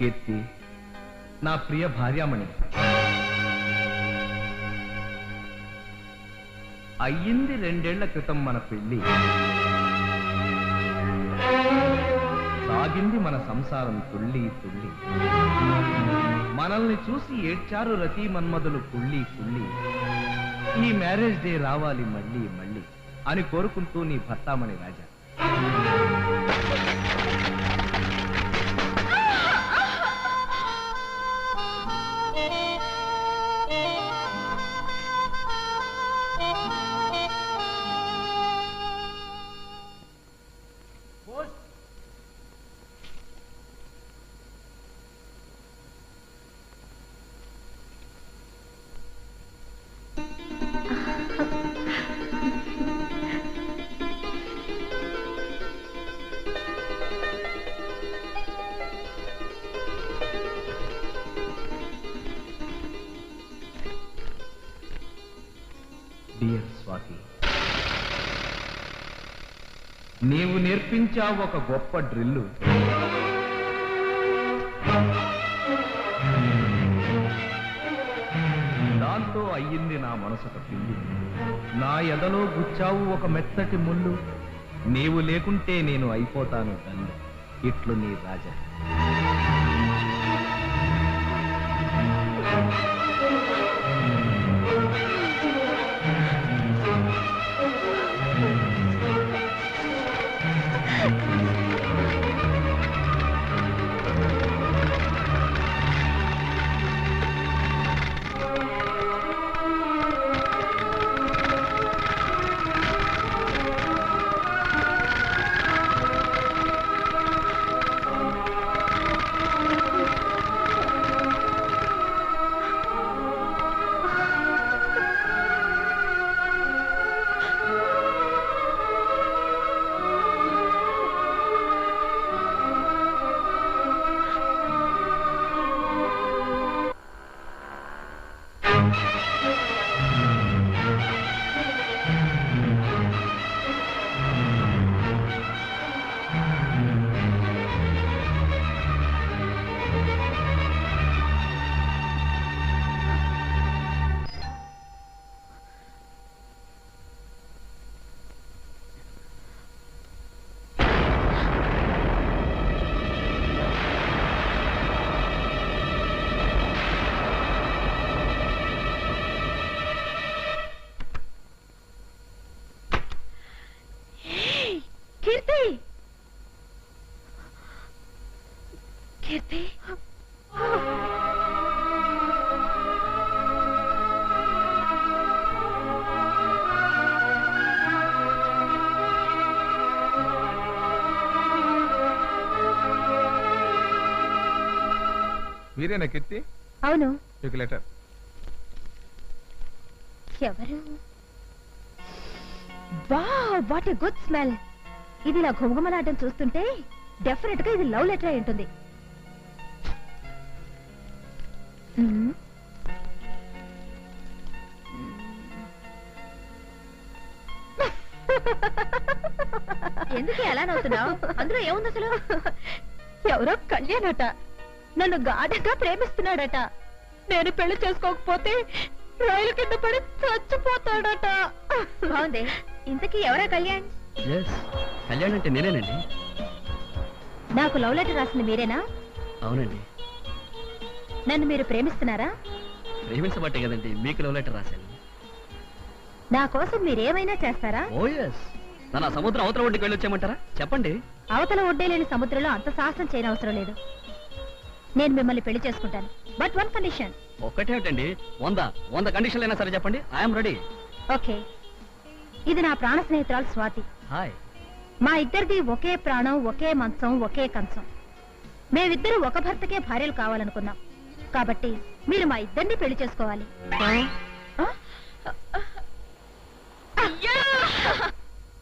కీర్తి, నా ప్రియ భార్యామణి, అయ్యింది 2 ఏళ్ల క్రితం మన పెళ్లి. సాగింది మన సంసారం తుళ్ళి తుళ్ళి. మనల్ని చూసి ఏడ్చారు రతి మన్మధులు కుళ్ళి కుళ్ళి. ఈ మ్యారేజ్ డే రావాలి మళ్ళీ మళ్ళీ అని కోరుకుంటూ నీ భర్తామణి రాజా. డియర్ స్వాతి, నీవు నేర్పించావు ఒక గొప్ప డ్రిల్లు. దాంతో అయ్యింది నా మనసుక పిల్లి. నా ఎదలో గుచ్చావు ఒక మెత్తటి ముళ్ళు. నీవు లేకుంటే నేను అయిపోతాను తల్లి. ఇట్లు నీ రాజా. కీర్తి, మీరేనా కీర్తి? అవును. మీకు లెటర్. ఎవరు? Wow, what a good smell. ఇది ఇలా ఘుమఘుమలాడడం చూస్తుంటే డెఫినెట్ గా ఇది లవ్ లెటర్ అయి ఉంటుంది. ఎందుకు ఎలా నవ్వుతున్నావు? అందులో ఏముంది అసలు? ఎవరో కళ్యాణట నన్ను గాఢంగా ప్రేమిస్తున్నాడట. నేను పెళ్లి చేసుకోకపోతే రైలు కింద పడి చచ్చిపోతాడట. బాగుంది. ఇంతకీ ఎవరా కళ్యాణ్? కళ్యాణ్ అంటే నేనేనండి. నాకు లవ్ లెటర్ రాసింది మీరేనా? అవునండి. నన్ను మీరు ప్రేమిస్తున్నారా? ప్రేమించబట్టే కదండి మీకు లవ్ లెటర్ రాశాను. నా కోసం మీరేమైనా చేస్తారా? ఓ ఎస్. నన్ను సముద్రం అవతల ఒడ్డుకి వెళ్ళొచ్చేయమంటారా? చెప్పండి. అవతల ఒడ్డే లేని సముద్రంలో అంత సాహసం చేయనవసరం లేదు. నేను మిమ్మల్ని పెళ్లి చేసుకుంటాను. But one condition. ఒక్కటేమిటండి? 100 కండిషన్లు అయినా సరే చెప్పండి. I'm ready. ఓకే. ఇది నా ప్రాణ స్నేహితురాలు స్వాతి. హాయ్. మా ఇద్దరిది ఒకే ప్రాణం, ఒకే మంచం, ఒకే కంచం. మేమిద్దరు ఒక భర్తకే భార్యలు కావాలనుకున్నాం. కాబట్టి మీరు మా ఇద్దరిని పెళ్లి చేసుకోవాలి.